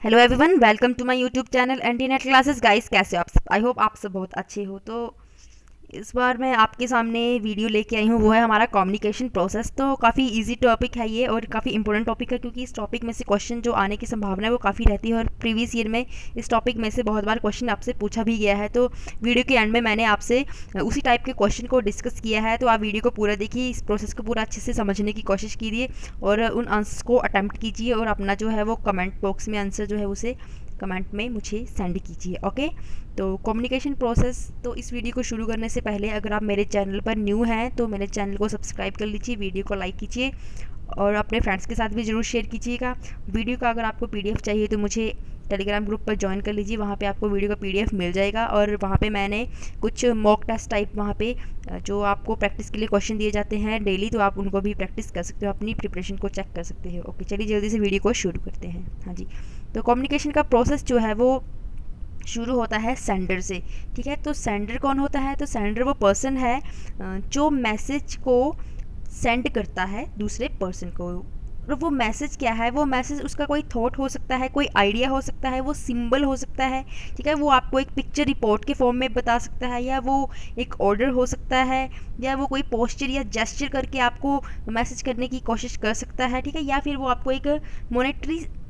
Hello everyone, welcome to my YouTube channel एंटीनेट classes. Guys, कैसे हो आप सब? आई होप आप सब बहुत अच्छे हो। तो इस बार मैं आपके सामने वीडियो लेके आई हूँ, वो है हमारा कम्युनिकेशन प्रोसेस। तो काफ़ी इजी टॉपिक है ये और काफ़ी इंपॉर्टेंट टॉपिक है, क्योंकि इस टॉपिक में से क्वेश्चन जो आने की संभावना है वो काफ़ी रहती है और प्रीवियस ईयर में इस टॉपिक में से बहुत बार क्वेश्चन आपसे पूछा भी गया है। तो वीडियो के एंड में मैंने आपसे उसी टाइप के क्वेश्चन को डिस्कस किया है। तो आप वीडियो को पूरा देखिए, इस प्रोसेस को पूरा अच्छे से समझने की कोशिश कीजिए और उन आंसर्स को अटैम्प्ट कीजिए और अपना जो है वो कमेंट बॉक्स में आंसर जो है उसे कमेंट में मुझे सेंड कीजिए। ओके, तो कम्युनिकेशन प्रोसेस। तो इस वीडियो को शुरू करने से पहले अगर आप मेरे चैनल पर न्यू हैं तो मेरे चैनल को सब्सक्राइब कर लीजिए, वीडियो को लाइक कीजिए और अपने फ्रेंड्स के साथ भी ज़रूर शेयर कीजिएगा। वीडियो का अगर आपको पीडीएफ चाहिए तो मुझे टेलीग्राम ग्रुप पर ज्वाइन कर लीजिए, वहाँ पे आपको वीडियो का पीडीएफ मिल जाएगा। और वहाँ पे मैंने कुछ मॉक टेस्ट टाइप वहाँ पे जो आपको प्रैक्टिस के लिए क्वेश्चन दिए जाते हैं डेली, तो आप उनको भी प्रैक्टिस कर सकते हो, अपनी प्रिपरेशन को चेक कर सकते हो। ओके, चलिए जल्दी से वीडियो को शुरू करते हैं। हाँ जी, तो कम्युनिकेशन का प्रोसेस जो है वो शुरू होता है सेंडर से। ठीक है, तो सेंडर कौन होता है? तो सेंडर वो पर्सन है जो मैसेज को सेंड करता है दूसरे पर्सन को। और वो मैसेज क्या है? वो मैसेज उसका कोई थॉट हो सकता है, कोई आइडिया हो सकता है, वो सिंबल हो सकता है। ठीक है, वो आपको एक पिक्चर रिपोर्ट के फॉर्म में बता सकता है, या वो एक ऑर्डर हो सकता है, या वो कोई पोस्चर या जेस्चर करके आपको मैसेज करने की कोशिश कर सकता है। ठीक है, या फिर वो आपको एक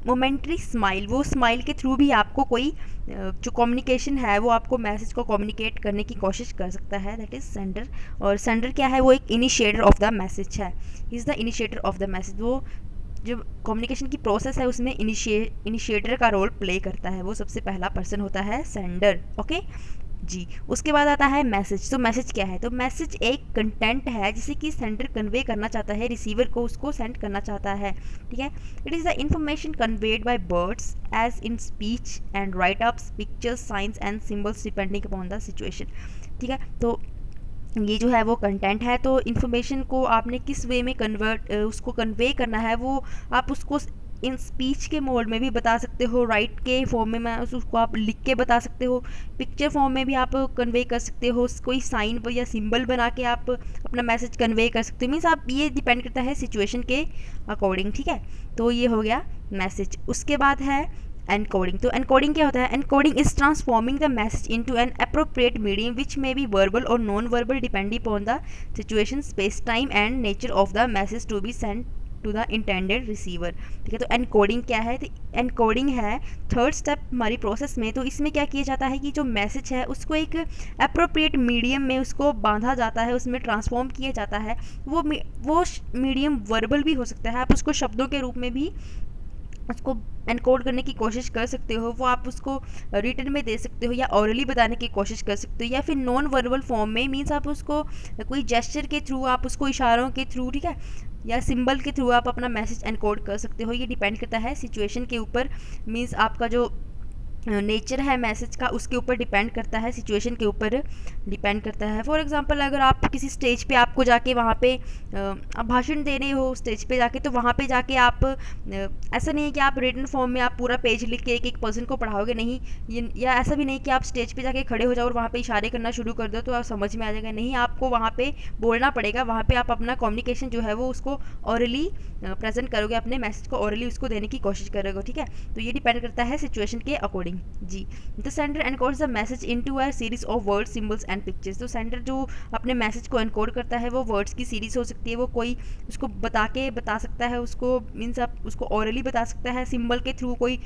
मोमेंट्री स्माइल, वो स्माइल के थ्रू भी आपको कोई जो कम्युनिकेशन है वो आपको मैसेज को कम्युनिकेट करने की कोशिश कर सकता है। That is sender. और सेंडर क्या है? वो एक इनिशिएटर ऑफ द मैसेज है। Is the initiator of the message. वो जो कम्युनिकेशन की प्रोसेस है उसमें इनिशिएटर का रोल प्ले करता है, वो सबसे पहला पर्सन होता है सेंडर। ओके जी। उसके बाद आता है मैसेज। तो मैसेज क्या है? तो मैसेज एक कंटेंट है जिसे कि सेंडर कन्वे करना चाहता है, रिसीवर को उसको सेंड करना चाहता है। ठीक है, it is the information conveyed by words as in speech and write ups, pictures, signs and symbols depending upon the situation. ठीक है, तो ये जो है वो कंटेंट है। तो इन्फॉर्मेशन को आपने किस वे में कन्वर्ट उसको कन्वे करना है, वो आप उसको इन स्पीच के मोड में भी बता सकते हो, राइट के फॉर्म में मैं उसको आप लिख के बता सकते हो, पिक्चर फॉर्म में भी आप कन्वे कर सकते हो, कोई साइन या सिंबल बना के आप अपना मैसेज कन्वे कर सकते हो। मीन्स आप, ये डिपेंड करता है सिचुएशन के अकॉर्डिंग। ठीक है, तो ये हो गया मैसेज। उसके बाद है एनकोडिंग। तो एनकोडिंग क्या होता है? Encoding is transforming the message into an appropriate medium which may be verbal or non verbal depending upon the situation, space, time and nature of the message to be send to the intended receiver. ठीक है, तो encoding क्या है? तो encoding है third step हमारी process में। तो इसमें क्या किया जाता है कि जो मैसेज है उसको एक अप्रोप्रिएट मीडियम में उसको बांधा जाता है, उसमें ट्रांसफॉर्म किया जाता है। वो मीडियम वर्बल भी हो सकता है, आप उसको शब्दों के रूप में भी उसको एनकोड करने की कोशिश कर सकते हो, वो आप उसको रिटन में दे सकते हो या ऑरली बताने की कोशिश कर सकते हो, या फिर नॉन वर्बल फॉर्म में। मीन्स आप उसको कोई जेस्चर के थ्रू, आप उसको इशारों के थ्रू, ठीक है, या सिंबल के थ्रू आप अपना मैसेज एनकोड कर सकते हो। ये डिपेंड करता है सिचुएशन के ऊपर। मीन्स आपका जो नेचर है मैसेज का उसके ऊपर डिपेंड करता है, सिचुएशन के ऊपर डिपेंड करता है। फॉर एग्जांपल, अगर आप किसी स्टेज पे आपको जाके वहाँ पे आप भाषण दे रहे हो स्टेज पे जाके, तो वहाँ पे जाके आप ऐसा नहीं है कि आप रिटन फॉर्म में आप पूरा पेज लिख के एक एक पर्सन को पढ़ाओगे, नहीं। या ऐसा भी नहीं कि आप स्टेज पे जाके खड़े हो जाओ और वहाँ पे इशारे करना शुरू कर दो तो आप समझ में आ जाएगा, नहीं। आपको वहाँ पे बोलना पड़ेगा, वहाँ पे आप अपना कम्युनिकेशन जो है वो उसको ऑरली प्रेजेंट करोगे, अपने मैसेज को ऑरली उसको देने की कोशिश करोगे। ठीक है, तो ये डिपेंड करता है सिचुएशन के अकॉर्डिंग जी। The sender encodes the message into a series of words, symbols and pictures. तो सेंडर जो अपने मैसेज को एनकोड करता है वो वर्ड्स की सीरीज हो सकती है, वो कोई उसको बता सकता है, उसको मीन्स आप उसको ऑरली बता सकता है, सिंबल के थ्रू कोई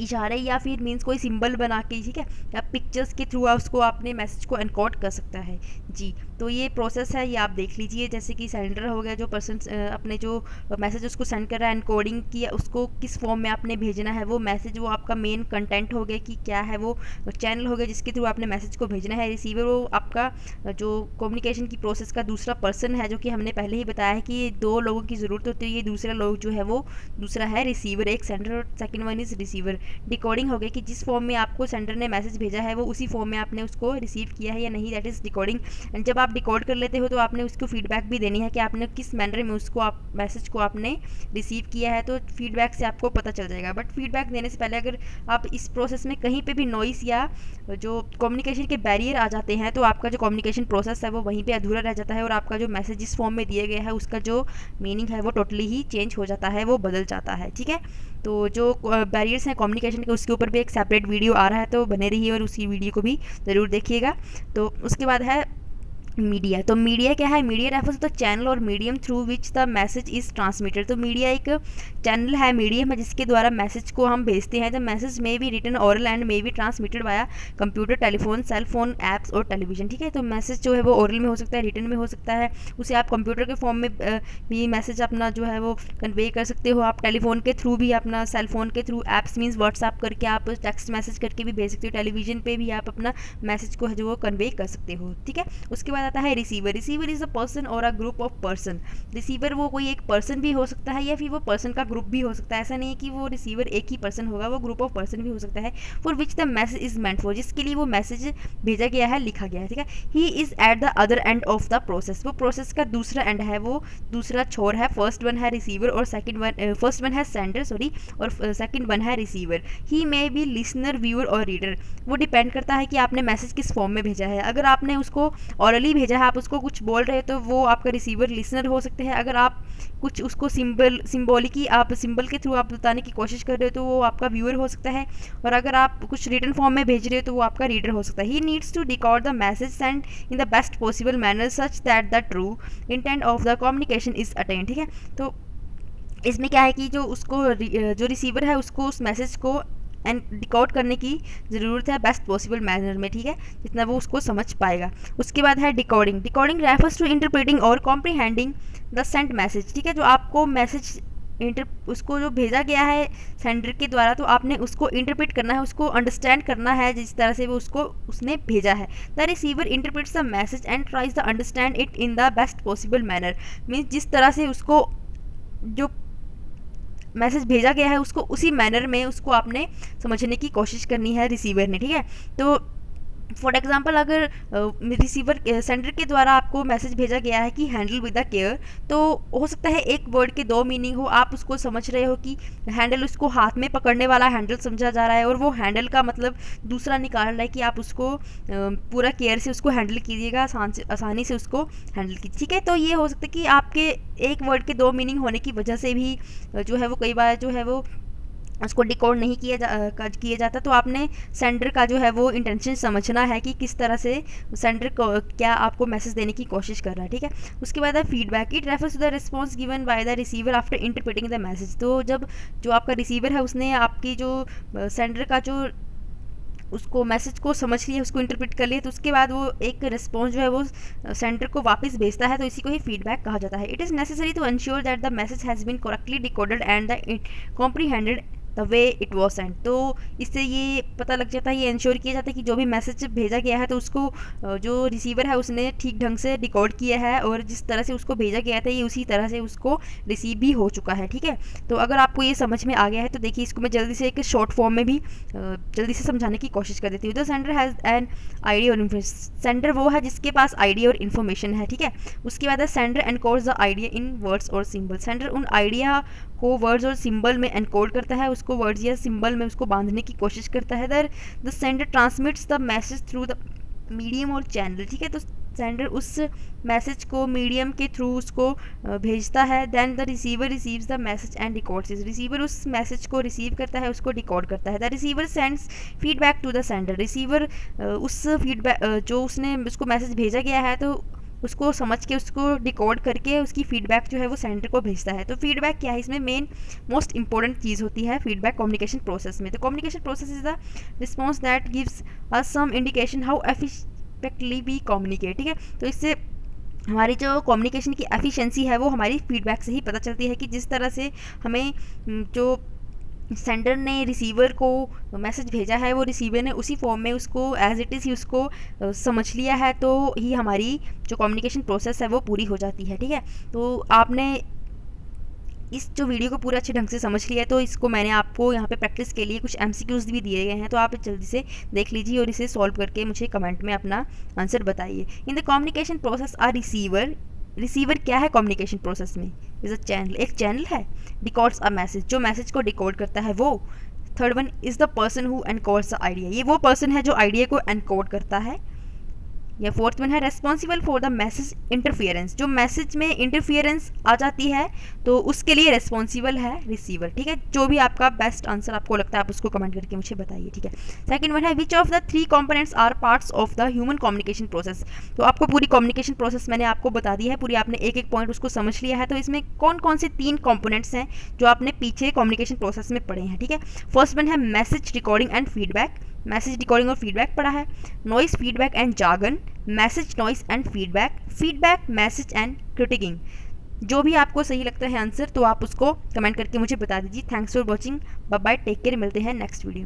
इशारे, या फिर मीन्स कोई सिंबल बना के, ठीक है, या पिक्चर्स के थ्रू उसको अपने मैसेज को एनकोड कर सकता है जी। तो ये प्रोसेस है, ये आप देख लीजिए। जैसे कि सेंडर हो गया, जो पर्सन अपने जो मैसेज उसको सेंड कर रहा है, एनकोडिंग की उसको किस फॉर्म में आपने भेजना है वो मैसेज, वो आपका मेन कंटेंट हो गया कि क्या है, वो चैनल हो गया जिसके थ्रू आपने मैसेज को भेजना है। रिसीवर वो आपका जो कम्युनिकेशन की प्रोसेस का दूसरा पर्सन है, जो कि हमने पहले ही बताया है कि ये दो लोगों की ज़रूरत होती है। ये दूसरा लोग जो है वो दूसरा है रिसीवर, एक सेंडर और second one is receiver. Decoding हो गया कि जिस फॉर्म में आपको सेंडर ने मैसेज भेजा है वो उसी फॉर्म में आपने उसको रिसीव किया है या नहीं, दैट इज़ डिकोडिंग। एंड जब आप डिकोड कर लेते हो तो आपने उसको फीडबैक भी देनी है कि आपने किस मैनर में उसको आप मैसेज को आपने रिसीव किया है। तो फीडबैक से आपको पता चल जाएगा। बट फीडबैक देने से पहले अगर आप इस प्रोसेस में कहीं पे भी नॉइस या जो कम्युनिकेशन के बैरियर आ जाते हैं तो आपका जो कम्युनिकेशन प्रोसेस है वो वहीं पे अधूरा रह जाता है और आपका जो मैसेज जिस फॉर्म में दिया गया है उसका जो मीनिंग है वो टोटली ही चेंज हो जाता है, वो बदल जाता है। ठीक है, तो जो बैरियर्स हैं कम्युनिकेशन के उसके ऊपर भी एक सेपरेट वीडियो आ रहा है, तो बने रहिए और उसी वीडियो को भी ज़रूर देखिएगा। तो उसके बाद है मीडिया। तो मीडिया क्या है? Media refers to the channel or medium through which the message is transmitted. तो मीडिया एक चैनल है, मीडियम है जिसके द्वारा मैसेज को हम भेजते हैं। The message may be written oral and may be transmitted via computer, telephone, cell phone, apps or television. ठीक है, तो मैसेज जो है वो ओरल में हो सकता है, रिटन में हो सकता है, उसे आप कंप्यूटर के फॉर्म में भी मैसेज अपना जो है वो कन्वे कर सकते हो, आप टेलीफोन के थ्रू भी, अपना सेल फोन के थ्रू, ऐप्स मीन्स व्हाट्सएप करके आप टेक्स्ट मैसेज करके भी भेज सकते हो, टेलीविजन पे भी आप अपना मैसेज को है जो वो कन्वे कर सकते हो। ठीक है, उसके बाद आता है receiver. Receiver is a person or a group of person. Receiver वो कोई एक पर्सन भी हो सकता है या फिर वो पर्सन का ग्रुप भी हो सकता है। ऐसा नहीं है कि वो रिसीवर एक ही पर्सन होगा, वो ग्रुप ऑफ पर्सन भी हो सकता है। For which the message is meant for, जिसके लिए वो मैसेज भेजा गया है, लिखा गया है। ठीक है, he is at the other end of the process. वो प्रोसेस का दूसरा एंड है, वो दूसरा छोर है। फर्स्ट वन है रिसीवर और सेकंड वन, फर्स्ट वन है सेंडर सॉरी, और सेकंड वन है receiver. He may be listener, viewer और रीडर। वो डिपेंड करता है कि आपने मैसेज किस फॉर्म में भेजा है। अगर आपने उसको ऑरली भेजा है, आप उसको कुछ बोल रहे हो, तो वो आपका रिसीवर लिसनर हो सकते हैं। अगर आप कुछ उसको सिंबॉलिकी आप सिंबल के थ्रू आप बताने की कोशिश कर रहे हो, तो वो आपका व्यूअर हो सकता है। और अगर आप कुछ रिटन फॉर्म में भेज रहे हो, तो वो आपका रीडर हो सकता है। He needs to decode the message sent in the best possible manner such that the true intent of the communication is attend. ठीक है, तो इसमें क्या है कि जो उसको जो रिसीवर है उसको उस मैसेज को एंड डिकोड करने की ज़रूरत है बेस्ट पॉसिबल मैनर में। ठीक है, जितना वो उसको समझ पाएगा। उसके बाद है decoding. Decoding refers to interpreting और कॉम्प्रीहेंडिंग द सेंट मैसेज। ठीक है, जो आपको मैसेज उसको जो भेजा गया है सेंडर के द्वारा, तो आपने उसको इंटरप्रेट करना है, उसको अंडरस्टैंड करना है जिस तरह से वो उसको उसने भेजा है। The receiver interprets the message and tries the understand it in the best possible manner. Means जिस तरह से उसको जो मैसेज भेजा गया है उसको उसी मैनर में उसको आपने समझने की कोशिश करनी है रिसीवर ने। ठीक है, तो फॉर एग्जाम्पल अगर रिसीवर सेंडर के द्वारा आपको मैसेज भेजा गया है कि हैंडल विद द केयर, तो हो सकता है एक वर्ड के दो मीनिंग हो। आप उसको समझ रहे हो कि हैंडल उसको हाथ में पकड़ने वाला हैंडल समझा जा रहा है, और वो हैंडल का मतलब दूसरा निकाल रहा है कि आप उसको पूरा केयर से उसको हैंडल कीजिएगा, आसानी से उसको हैंडल कीजिए। ठीक है, तो ये हो सकता है कि आपके एक वर्ड के दो मीनिंग होने की वजह से भी जो है वो कई बार जो है वो उसको डिकोड नहीं किया जाता। तो आपने सेंडर का जो है वो इंटेंशन समझना है कि किस तरह से सेंडर को क्या आपको मैसेज देने की कोशिश कर रहा है। ठीक है, उसके बाद है feedback. It refers to the response given by the receiver after interpreting the message. तो जब जो आपका रिसीवर है उसने आपकी जो सेंडर का जो उसको मैसेज को समझ लिया, उसको इंटरप्रेट कर लिया, तो उसके बाद वो एक रिस्पॉन्स जो है वो सेंडर को वापस भेजता है। तो इसी को ही फीडबैक कहा जाता है। It is necessary to ensure that the message has been correctly decoded and the comprehended the way it was sent. तो इससे ये पता लग जाता है, ये इंश्योर किया जाता है कि जो भी मैसेज भेजा गया है तो उसको जो रिसीवर है उसने ठीक ढंग से डिकोड किया है, और जिस तरह से उसको भेजा गया था ये उसी तरह से उसको रिसीव भी हो चुका है। ठीक है, तो अगर आपको ये समझ में आ गया है तो देखिए इसको मैं जल्दी से एक शॉर्ट फॉर्म में भी जल्दी से समझाने की कोशिश कर देती हूँ। The sender has an idea और इन्फॉर्मेशन। सेंडर वो है जिसके पास आइडिया और इन्फॉर्मेशन है। ठीक है, उसके बाद है sender encodes the idea in words और सिंबल। सेंडर उन आइडिया को वर्ड्स और सिंबल में एनकोड करता है, उसको वर्ड्स या सिंबल में उसको बांधने की कोशिश करता है। The sender transmits the message through the medium और चैनल। ठीक है, तो सेंडर उस मैसेज को मीडियम के थ्रू उसको भेजता है। Then the receiver receives the message and decodes it. Receiver उस मैसेज को रिसीव करता है, उसको डिकोड करता है। The receiver sends feedback to the sender. Receiver उस फीडबैक जो उसने उसको मैसेज भेजा गया है तो उसको समझ के उसको डिकोड करके उसकी फीडबैक जो है वो सेंडर को भेजता है। तो फीडबैक क्या है, इसमें मेन मोस्ट इंपॉर्टेंट चीज़ होती है फीडबैक कम्युनिकेशन प्रोसेस में। तो communication process is the response that gives us some indication how efficiently we communicate. ठीक है, तो इससे हमारी जो कम्युनिकेशन की एफिशिएंसी है वो हमारी फीडबैक से ही पता चलती है कि जिस तरह से हमें जो सेंडर ने रिसीवर को मैसेज भेजा है वो रिसीवर ने उसी फॉर्म में उसको एज इट इज़ ही उसको समझ लिया है, तो ही हमारी जो कम्युनिकेशन प्रोसेस है वो पूरी हो जाती है। ठीक है, तो आपने इस जो वीडियो को पूरा अच्छे ढंग से समझ लिया है, तो इसको मैंने आपको यहाँ पे प्रैक्टिस के लिए कुछ MCQs भी दिए गए हैं, तो आप जल्दी से देख लीजिए और इसे सॉल्व करके मुझे कमेंट में अपना आंसर बताइए। In the communication process a receiver क्या है कम्युनिकेशन प्रोसेस में? इज अ चैनल, एक चैनल है। डिकोड्स अ मैसेज, जो मैसेज को डिकोड करता है वो। Third one is the person who encodes the idea, ये वो पर्सन है जो आइडिया को एनकोड करता है। या फोर्थ वन है responsible for the message interference, जो मैसेज में इंटरफियरेंस आ जाती है तो उसके लिए रेस्पॉन्सिबल है रिसीवर। ठीक है, जो भी आपका बेस्ट आंसर आपको लगता है आप उसको कमेंट करके मुझे बताइए। ठीक है, सेकंड वन है which of the 3 components are parts of the human communication process. तो आपको पूरी कम्युनिकेशन प्रोसेस मैंने आपको बता दी है, पूरी आपने एक एक पॉइंट उसको समझ लिया है। तो इसमें कौन कौन से 3 कंपोनेंट्स हैं जो आपने पीछे कम्युनिकेशन प्रोसेस में पढ़े हैं। ठीक है, फर्स्ट वन है message recording and feedback, message recording और फीडबैक पढ़ा है। Noise feedback and jargon, message noise and feedback, feedback message and critiquing. जो भी आपको सही लगता है आंसर तो आप उसको कमेंट करके मुझे बता दीजिए। Thanks for watching, bye bye, take care, मिलते हैं नेक्स्ट वीडियो में।